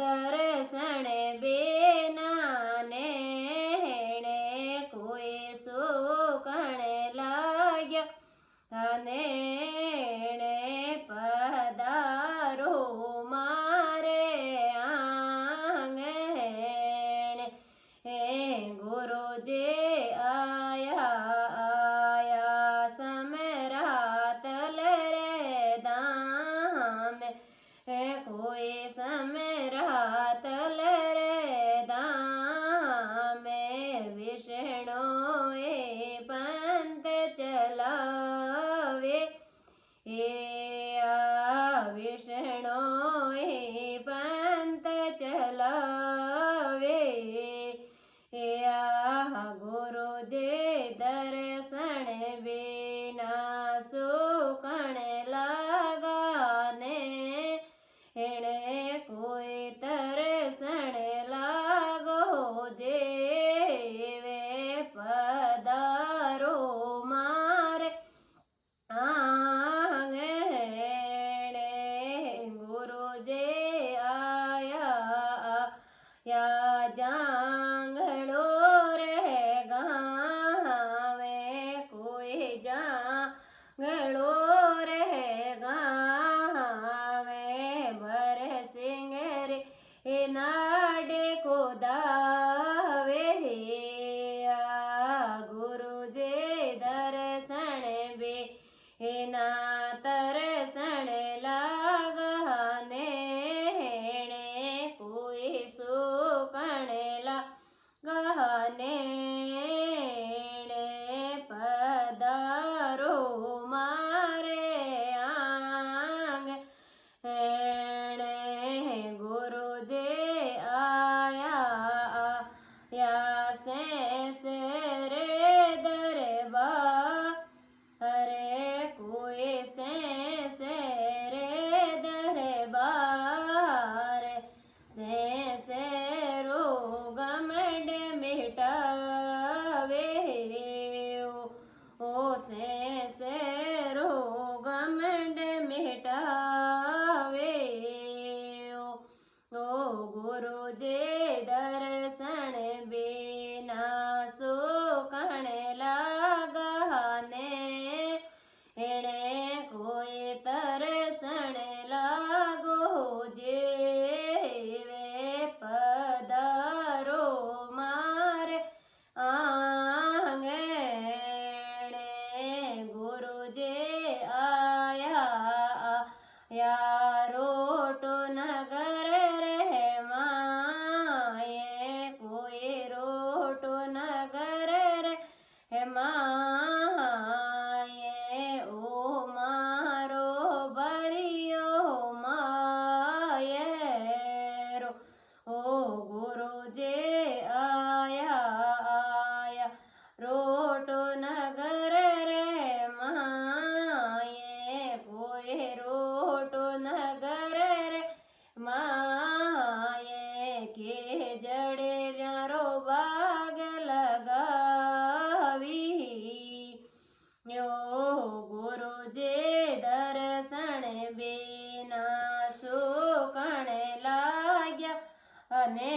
दर्शन बिना नेणे कोई सुकण लाग्या नेणे पधारो मारे आंगणे गुरुजी आया आया समरातल रे धाम कोई समरातल रे धाम विष्णु पंथ चलावे विष्णु पंथ चलावे गुरुजी दर्शन बिना सुकण लागा नेणे कोई तरसण लागो जेवे पधारो मारे आंगणे गुरुजी आया या जांगड़ो रे गावे कोई जांगड़ो रे गावे भर सिंह रे नाडे को दावे गुरुजी दर्शन बिना तरसण लागा नेणे कोई सुकण लागा नेणे पधारो मारे आंगणे गुरुजी आया आया से रे दरबार हरे कोई से रे दरबार से रोग मंड मिटावे ओ से रोग मंड मिटावे ओ गुरुजी दर्शन बिना सुकण लागा नेणे कोई तरसण लागो जेवे पधारो मारे आंगणे गुरुजी आया या रोटो नगर रे माये कोई रोटो नगर रे माये ओ मारो बरियो मायेरो ओ गुरुजी आया आया रोटो नगर रे माये कोई रोटो नगर रे माये के जड़े रो बाग लगावी यो गुरुजी दर्शन बिना सुकण लाग्या ने